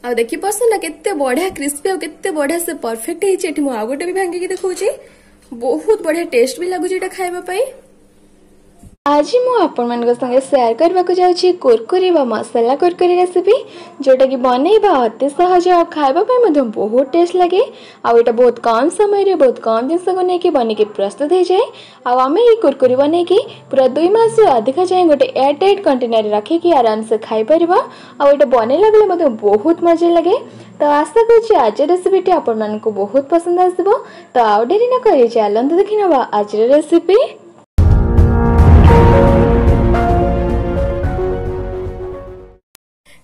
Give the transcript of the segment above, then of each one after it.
आ देखि पसंद ना केते बढ़िया क्रिस्पी और केते बढ़िया से परफेक्ट है। एठी मु आ गोटे भी भांगी देखौची, बहुत बढ़िया टेस्ट भी लागुची एटा खाइबा पई। आज मु आपण मान संगे शेयर करबा को जाउची कुरकुरी व मसाला कुरकुरी रेसिपी, जोटा कि बनैबा अति सहज और खाइबा पई मधु बहुत टेस्ट लगे। आ एटा बहुत कम समय रे बहुत कम दिन को नै कि बने के प्रस्तुत हो जाए। आ आमे ई कुरकुरी बनै कि पूरा 2 मास से अधिक जाए गोटे एयर टाइट कंटेनर रे रखी कि आराम से खाइ परिबा। आ एटा बनैला बेले मधु बहुत मजा लगे। तो आशा करछि आज रेसिपीटी आपण मान को बहुत पसंद आसीबो। तो आउ देरी न करी चलंतु देखिनबा आज रेसिपी।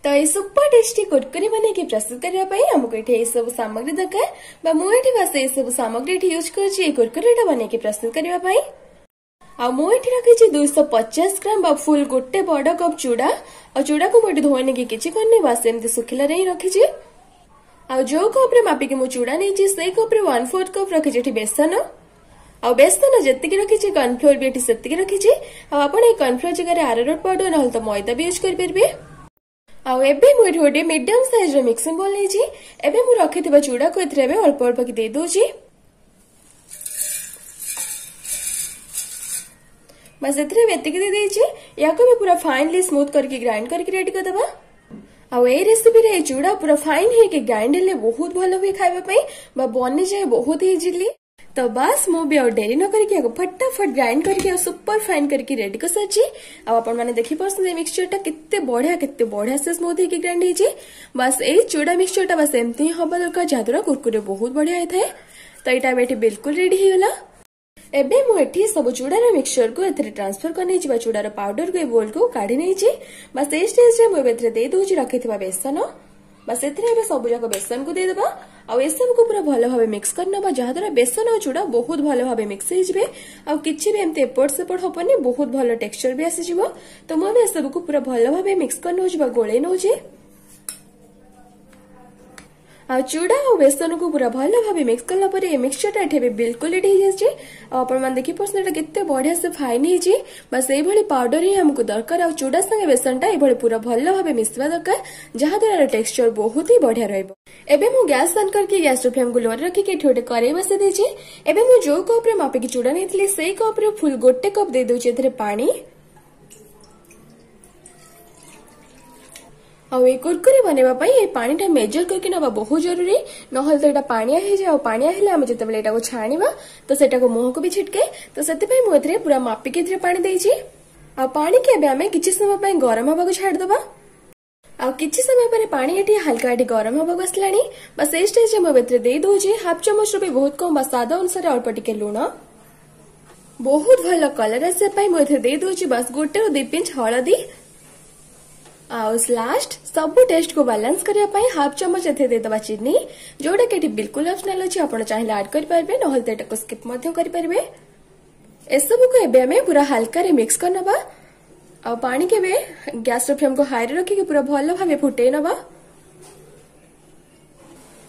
तो ये सुपर टेस्टी कुरकुरी बने के प्रस्तुत करबा पई हमको एठी ए सब सामग्री दरकार बा मु एठी बस ए सब सामग्री एठी यूज करछि ए कुरकुरीटा बने के प्रस्तुत करबा पई। आ मु एठी रखिछि 250 ग्राम बा फुल गोटे बड़ कप चूड़ा। और चूड़ा को मोटी धोने के किछि करने बस एमती सुखिला रे रखिछि। आ जो कप रे मापी के मु चूड़ा नेछि सेई कप रे 1/4 कप रखिछि एठी बेसन। आ बेसन जत्तिकी रखिछि कॉर्नफ्लोर भी एठी सेत्तिकी रखिछि। आ आपण ए कॉर्नफ्लोर जगह रे अरारोट पाउडर नहल तो मैदा भी यूज कर परबे। आउ एबे मु एठी गोटे मीडियम साइज रो मिक्सिंग बोल लेछि। एबे मु रखिथिबा चूड़ा को एथरे एबे अल्प अल्प कि दे दोछि। बस एथरे बेतिकी दे देछि। याको भी पूरा फाइनली स्मूथ करके ग्राइंड करके रेडी कर देबा। आउ ए रेसिपी रे चूड़ा पूरा फाइन है कि ग्राइंड ले बहुत भलो हुए खाइबा पई बा बनि जाय बहुत इजीली। तो बस मु भी और देरी न करके फटाफट ग्राइंड करके सुपर फाइन करके रेडी कर साची। अब आपण माने देखि परसन मिक्सचरटा केते बढ़िया से स्मूथ है कि ग्राइंड है। बस ए चूड़ा मिक्सचरटा बस एमती हबा दरकार जहाद्वारा कुरकुरे बहुत बढ़िया है। तो एटा बेटी बिल्कुल रेडी होगला। एबे मु एठी सब चूड़ार मिक्सचर को एथरे ट्रांसफर करने छिबा चूड़ार पाउडर को ए बोल को काढी नै छी। बस ए स्टेज रे मु एथरे दे दोछि रखिथिबा बेसन। बस एथरे एबे सब जाक बेसन को दे देबा। आ ए सब को पूरा भलो भाबे मिक्स करनबा जहाद्वारा बेसन और चूड़ा बहुत भलो भाबे मिक्स हो जिवे। आ किछि भी एमते एपट सेपट होपनी बहुत भलो टेक्सचर भी आसी जिवो। तो मु ए सब को पूरा भलो भाबे मिक्स करनो जिबा गोळे नो जे। आ चूड़ा और बेसन को पूरा भलो भाबे मिक्स करला परे ए मिक्सचरटा एठे बिल्कुल रेडी हो जाय। आ आपण मान देखि परसन एटा केते बढ़िया से फाइन हे जे। बस ए भली पाउडर ही हमको दरकार। आ चूड़ा संगे बेसनटा ए भली पूरा भलो भाबे मिसवा दरकार जहा द्वारा टेक्सचर बहुत ही बढ़िया रहइबो। एबे मु गैस ऑन करके गैस रो फ्लेम को लोअर रखी के ठोटे करेई बसे देछि। एबे मु जो कप रे मापे की चूड़ा नेथली सेई कप रे फुल गोटे कप दे दोछि एथरे पानी। आउ ए कुरकुरी बनेबा पई ए पानीटा मेजर करके नबा बहुत जरूरी। नहल तो एटा पानिया हे जाय। पानिया हेले हम जते बेले एटा को छाणीबा तो सेटा को मुह को भी छिटके। तो सेते पई मु एथरे पूरा मापी के एथरे पानी देछि। आ पानी के एबे हमें किछि समय पई गरम हबा को छाड़ दबा। आ किछि समय पर पानी एठी हल्का एठी गरम हबा को असलानी। बस ए स्टेज रे मु एथरे दे दोछि हाफ चम्मच रो भी बहुत कम बा स्वाद अनुसार अल्प टिके लूण। बहुत भलो कलर आसे पई मु एथरे दे दोछि बस गोटे रो 2 पिंच हळदी। आउ लास्ट सब टेस्ट को बैलेंस करिया पई हाफ चम्मच एथे दे दबा चीनी, जोडा केटी बिल्कुल ऑप्शनल अछि। आपण चाहिले ऐड करि परबे नहल त एटा को स्किप मध्य करि परबे। ए सब को एबे हमें पूरा हल्का रे मिक्स करनबा। आ पानी के बे गैस रो फ्लेम को हाई रे रखी के पूरा भलो भाबे फुटे नबा।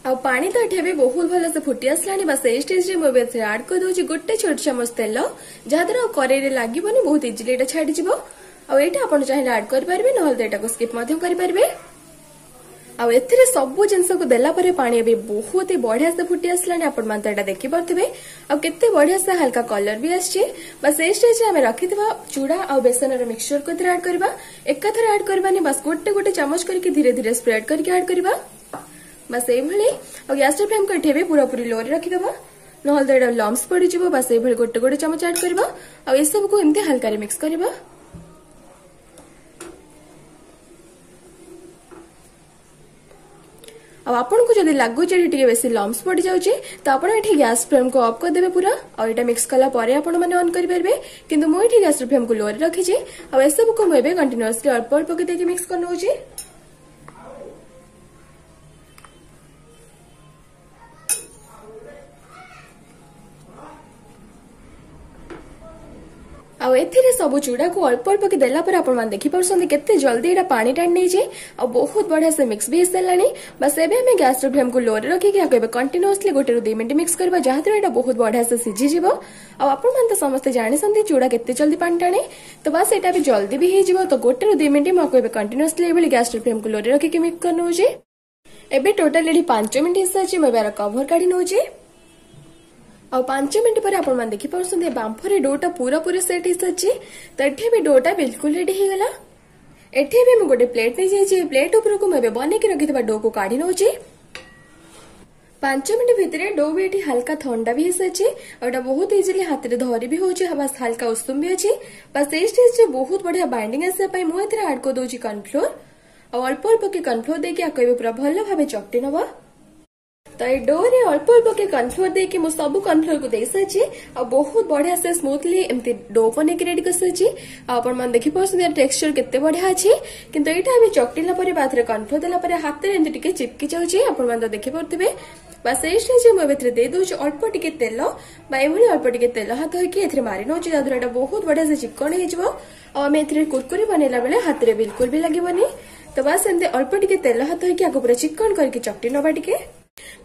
आ पानी तो एठे बहुत भलो से फुटी असलानी। बस ए स्टेज रे मु बे ऐड कर दोछि गोटे छोट चम्मच तेल जहाद्वारा करेई रे लागिबोनी बहुत इजीली एटा छाडी जिवो। आ एटा आपण चाहिले ऐड करि परबे नहल त एटा को स्किप मध्य करि परबे। आ एथिरे सब जिंस को देला परे पानी अबे बहुत ही बढ़िया से फुटी असलानी। आपण मान एटा देखि परथिबे। आ केते बढ़िया से हल्का कलर भी आछि। बस ए स्टेज रे हम रखिथिबा चूड़ा आ बेसन रो मिक्सचर को ऐड करबा। एका थरा ऐड करबानी बस गोटे गोटे चम्मच करके धीरे धीरे स्प्रेड करके ऐड करबा। बस ए भली आ गैस रो फ्लेम को एठेबे पूरा पूरी लो रे रखि देबा नहल त एटा लम्स पड़ी जिवो। बस ए भली गोटे गोटे चम्मच ऐड करबा। आ ए सब को एमते हल्का रे मिक्स करबा। अब आपन को जदी लागु जे टिके बेसी लम्स पड़ी जाउची तो आपण एठी गैस फ्लेम को ऑफ कर देबे पूरा। और एटा मिक्स कला परे आपण माने ऑन करि परबे। किंतु मु एठी गैस फ्लेम को लोअर रखि छी। अब ए सब को मेबे कंटीन्यूअसली अल्प अल्प के देके मिक्स करनो छी। आ एथिरे सब चूड़ा को अल्प अल्प के देला पर आपण मान देखि परसों केते जल्दी एटा पानी टाण नै जे। आ बहुत बढ़िया से मिक्स भी हेसलानी। बस एबे हमें गैस रो फ्लेम को लोअर रखि के आके कंटीन्यूअसली गोटे रो 2 मिनिट मिक्स करबा जहाद्वारा एटा बहुत बढ़िया से सिझी जिवो। आ आपण मान त समस्त जानि संती चूड़ा केते जल्दी पानी टाणे। तो बस एटा भी जल्दी भी हे जिवो। तो गोटे रो 2 मिनिट म आके कंटीन्यूअसली एबे गैस रो फ्लेम को लोअर रखि के मिक्स करनो जे। एबे टोटल एठी 5 मिनिट हिसाची मैं बार कवर काढी नउची आ 5 मिनिट पर आपण मान देखि परसुंदे बांफरे डोटा पूरा पूरा सेट हिसाची त एठी भी डोटा बिल्कुल रेडी हे गला। एठी भी मैं गोटे प्लेट नै जाई प्लेट ऊपर को मैं बने के रखितबा डो को काढी नउची। 5 मिनिट भितरे डो भी एठी हल्का ठंडा भी हिसाची और बहुत इजिली हाथ रे धरी भी होची बस हल्का उस्तुम भी अछि। बस ए स्टेज रे बहुत बढ़िया बाइंडिंग आसे पई मु एथरे ऐड को दोची कॉर्नफ्लोर और अल्प अल्प के कॉर्नफ्लोर दे के आकबे पूरा भलो भाबे चकटी नबा। तो ए डो रे अल्प अल्प के कॉर्नफ्लोर दे के मु सब कॉर्नफ्लोर को देई साची और बहुत बढ़िया से स्मूथली एमती डो बने के रेडी कर साची। आपण मन देखि परसुन टेक्सचर केते बढ़िया अछि किंतु एटा अबे चकटिला परे बाथरे कॉर्नफ्लोर देला परे हाथ रे एमती टिके चिपकी जाउची। आपण मन देखि परथिबे बस ए स्टेज मु एथरे दे दोछ अल्प टिके तेल बा एभली अल्प टिके तेल हाथ होके एथरे मारि नउची जादुरा एटा बहुत बढ़िया से चिकन हे जबो और हम एथरे कुरकुरी बनेला बेले हाथ रे बिल्कुल भी लागिबनी। तो बस एमते अल्प टिके तेल हाथ होके आको पूरा चिकन करके चकटी नबा टिके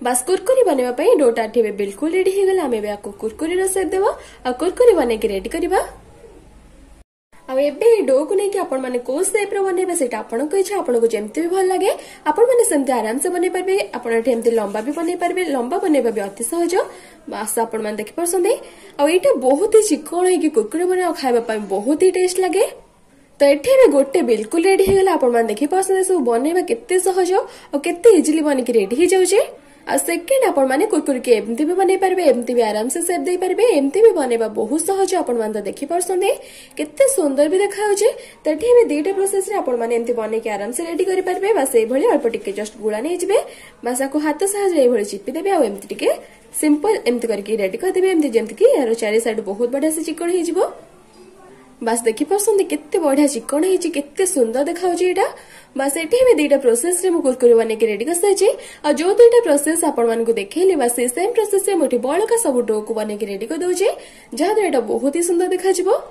बस कुरकुरी बनेबा पई डोटा ठेबे बिल्कुल रेडी हे गला। हमें आको कुरकुरी रो सेप देबा आ कुरकुरी बने के रेडी करबा। अब एबे डो को नहीं कि आपण माने को शेप रो बनेबे सेटा आपण को इच्छा आपण को जेमते भी भल लागे आपण माने सेमते आराम से बने परबे। आपण एमते लंबा भी बने परबे लंबा बनेबा भी अति सहज बस आपण मान देखि परसंदे आ एटा बहुत ही चिकन है कि कुरकुरी बने आ खाइबा पई बहुत ही टेस्ट लागे। तो एठी में गोटे बिल्कुल रेडी हे गला। आपण मान देखि परसंदे सब बनेबा केते सहज और केते इजिली बने के रेडी हे जाउचे। आ सेकेंड आपण माने कुरकुरी के एमती भी बने परबे एमती भी आराम से शेप दे परबे एमती भी बनेबा बहुत सहज। आपण मान देखि परसंदे केते सुंदर भी देखा होचे। तो एठी में दीटा प्रोसेस रे आपण माने एमती बने के आराम से रेडी करि परबे। बस ए भली अल्प टिके जस्ट गुळा नै जिबे बस आको हाथ सहज रे भली चिपी देबे आ एमती टिके सिंपल एमती करके रेडी कर देबे एमती जेमती कि यार चारि साइड बहुत बढ़िया से चिकन हे जिवो। बस देखि परसंदे केते बढ़िया चिकन हे केते सुंदर देखा होची एटा। बस एठी में दीटा प्रोसेस रे मु कुरकुरी बने के रेडी कर साची और जो दीटा प्रोसेस आपण मान को देखैली बस ए सेम प्रोसेस रे मोठी बळका सब डो को बने के रेडी कर दोचे जहा एटा बहुत ही सुंदर देखा जिवो।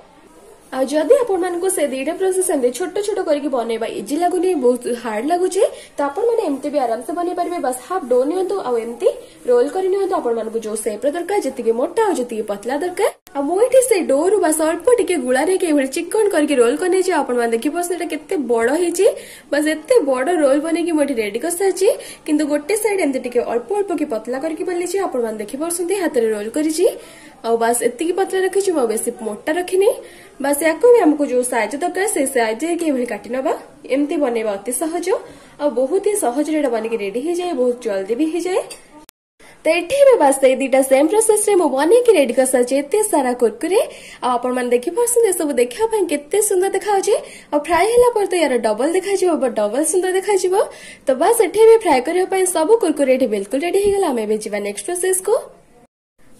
आ जदि आपण मान को से दीटा प्रोसेस एमते छोट छोट करके बनेबा इजी लागुनी बहुत हार्ड लागुचे तो आपण माने एमते भी आराम से बने परबे। बस हाफ डो नियंतु आ एमती रोल करि नियंतु आपण मान को जो शेप रे दरकार जति मोटा और जति पतला दरकार आ मोइठी से डो रु बस अल्प टिके गुळा रे के भली चिकन करके रोल करने जे आपण मान देखि बस एटा केते बड़ हेची। बस एते बड़ रोल बने की मोठी रेडी कर साची किंतु गोटे साइड एमते टिके अल्प अल्प के पतला करके बल्ली जे आपण मान देखि परसंती हाथ रे रोल करिची और बस एति की पतला रखिछु म बेसी मोटा रखिनी। बस याको भी हमको जो साइज दरकार से साइज के भली काटी नबा एमती बनेबा अति सहज और बहुत ही सहज रे बने के रेडी हे जाए बहुत जल्दी भी हे जाए। तो एठी में बस ए दीटा सेम प्रोसेस रे मु बने के रेडी कर साचे एते सारा कुरकुरे आपण मन देखि परसंदे सब देखा पय केते सुंदर देखा होचे और फ्राई हला पर तो यार डबल देखा जिवो बट डबल सुंदर देखा जिवो। तो बस एठी में फ्राई करे पय सब कुरकुरे एठी बिल्कुल रेडी हे गला। हमें बे जीवा नेक्स्ट प्रोसेस को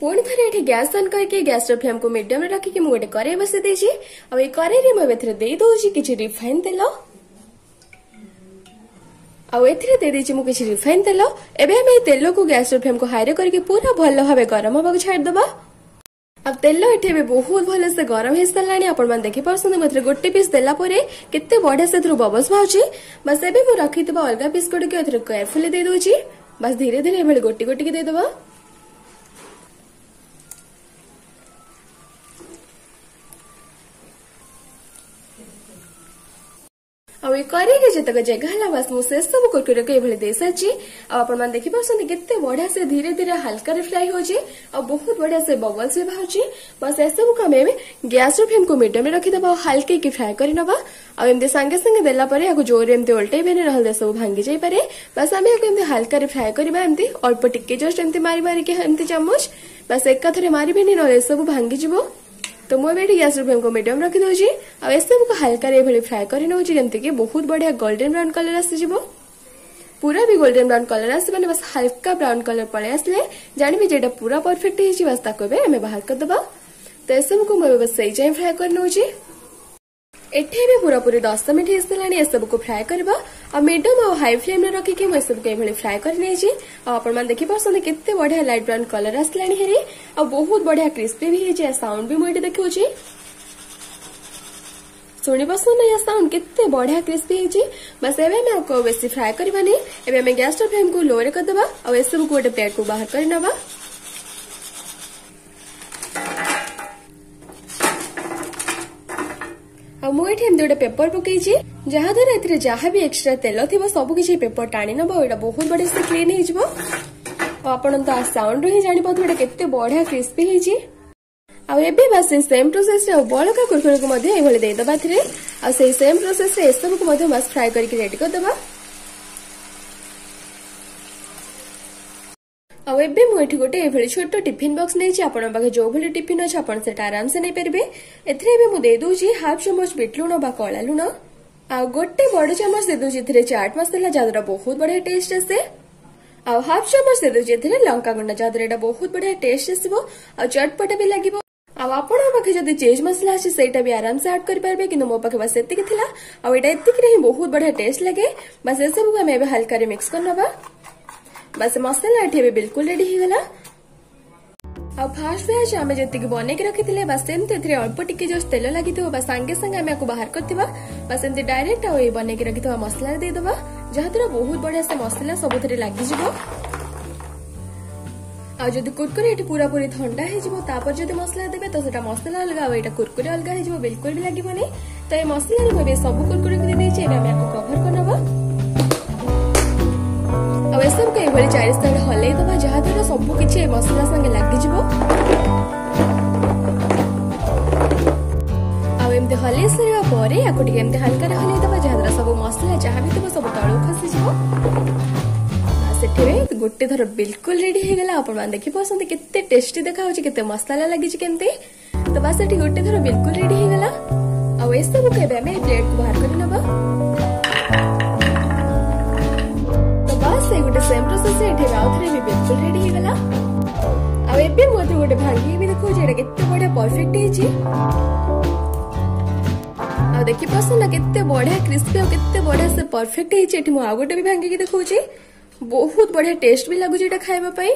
पुणी थे ये गैस ऑन करके गैस रो फ्लेम को मीडियम रखिकी मुझे गोटे कड़ाई बसई देछि आ ए कड़ाई में मुझे दे दोछि किछि रिफाइन तेल आ एथिरे दे देछि मु किछि रिफाइन तेल। एबे हम ए तेल को गैस रो फ्लेम को हाई रे करके पूरा भलो भाबे गरम होबा छाड़ दबा। अब तेल एठी बे बहुत भलो से गरम हे सलानी आपण मन देखि परसंद मथरे गोटे पीस देला परे केते बढ़िया से थ्रु बबल्स भाउची। बस एबे मु रखितबा अलगा पीस कोड के एथिरे केयरफुली दे दोछि बस धीरे धीरे एभली गोटी गोटी के दे दबा। और ये करी के जतक जगह हला बस मु से सब कुरकुरे के एभली दे साची आ आपण मन देखि परसंदी केते बढ़िया से धीरे धीरे हल्का रे फ्राई होची और बहुत बढ़िया से बबल्स भी भाउची। बस ए सब को हमें गैस रो फ्लेम को मीडियम में रखि दबा हल्के की फ्राई करि नबा आ एमते संगे संगे देला परे आको जोर एमते उल्टे बेने रहल दे सब भांगी जाई पारे। बस हमें एमते हल्का रे फ्राई करबा एमते अल्प टिके जस्ट एमते मारी मारी के एमते चम्मच बस एक थरे मारी बेने रहल सब भांगी जिवो। तो मुझे गैस फ्लेम को मीडियम रखी दोजी आ सब को हल्का रे भली फ्राई करि नउची जेमते कि बहुत बढ़िया गोल्डन ब्राउन कलर आसी जिवो। पूरा भी गोल्डन ब्राउन कलर आसी माने बस हल्का ब्राउन कलर पळे आसले जानिबे जेटा पूरा परफेक्ट हिची बस ताको बे हमें बाहर कर दबा। तो सब को मैं बस सही जाय फ्राई कर नउची एठी भी पूरा पूरी 10 मिनट हिसलानी ए सब को फ्राई करबा आ मीडियम और हाई फ्लेम रे रखी के मैं सब के भली फ्राई कर नेची आ आपण मन देखि परसंद केते बढ़िया लाइट ब्राउन कलर आसलानी हेरी आ बहुत बढ़िया क्रिस्पी भी हिची साउंड भी मोइटे देखौची सुनी बसन या साउंड केते बढ़िया क्रिस्पी हिची। बस एबे मैं आपको बेसी फ्राई करबानी एबे मैं गैस फ्लेम को लो रे कर दबा आ ए सब को गोटे प्लेट को बाहर कर नबा। मुझे एमती गोटे पेपर पकई जहाद्वारा एथिरे जहाँ भी एक्स्ट्रा तेल थी सब किसी पेपर टाणी नब एटा बहुत बढ़िया से क्लीन हो आपण तो साउंड ही जानी पाथु केते बढ़िया क्रिस्पी होईची आबे बस सेम प्रोसेस रे बड़का कुरकुरे को मध्य एभली दे दबा थिरे आ से सेम प्रोसेस रे सब को मध्य बस फ्राई करके रेडी कर दबा आ एबे मु एठी गोटे एभली छोटो टिफिन बॉक्स नै छी आपण पाखे जो भली टिफिन अछि आपण सेटा आराम से नै परबे एथरे एबे मु दे दउ छी हाफ चम्मच बिट लूण बा कळा लूण आ गोटे बड़ चम्मच दे दउ छी एथरे चाट मसाला जादरा बहुत बढ़िया टेस्ट आसे आ हाफ चम्मच दे दउ छी एथरे लंका गुंडा जादरा बहुत बढ़िया टेस्ट आसीबो आ चटपटा भी लागिबो आपण पाखे जदि चीज मसला अच्छे सेटा भी आराम से ऐड कर पारबे कि मो पाखे बस एतिक थिला आ एटा एतिक रे बहुत बढ़िया टेस्ट लगे बस ए सब को हम एबे हल्का रे मिक्स करनबा बस मसाला एठी भी बिल्कुल रेडी हो गला आ फास्ट बैच आमे जति के बने के रखिथिले बस एमते एथरे अल्प टिके जस्ट तेल लागितो बस संगे संगे आमे को बाहर करथिबा बस एमते डायरेक्ट आ ए बने के रखितो मसाला दे दबा जहातरा बहुत बढ़िया से मसाला सब थरे लागि जिवो आ जदि कुरकुरे एटी पूरा पूरी ठंडा हे जिवो तापर जदि मसला देबे तो सेटा मसला अलगा आ एटा कुरकुरे अलगा हे जिवो बिल्कुल भी लागिबोनी तो ए मसला रे बे सब कुरकुरे के दे छै एमे को कवर करनबा आ ए सब के एभली 4 स्टाइल हलै दबा जहा द्वारा सब किछि ए मसला संगे लागि जिवो आ एमते हलै सरिया परे या कोटी एमते हल्का रे हलै दबा जहा द्वारा सब मसला जहा भी तबो सब तळो खसी जिवो सेठे गोटे थर बिल्कुल रेडी हो गला आपण मान देखि पसंद केते टेस्टी देखा होची केते मसाला लागि छि केमते तो बस एठी गोटे थर बिल्कुल रेडी हो गला आ ए सब केबे हमें प्लेट को बाहर कर नबा तो बस ए गोटे सेम प्रोसेस से एठी आउथरे भी बिल्कुल रेडी हो गला आ एबे मोते गोटे भांगी भी देखो जेडा केते बढ़िया परफेक्ट हे छि आ देखि पसंद केते बढ़िया क्रिस्पी और केते बढ़िया से परफेक्ट हे छि एठी मु आ गोटे भी भांगी के देखौ छि बहुत बढ़िया टेस्ट भी लागु जेटा खाइबा पई।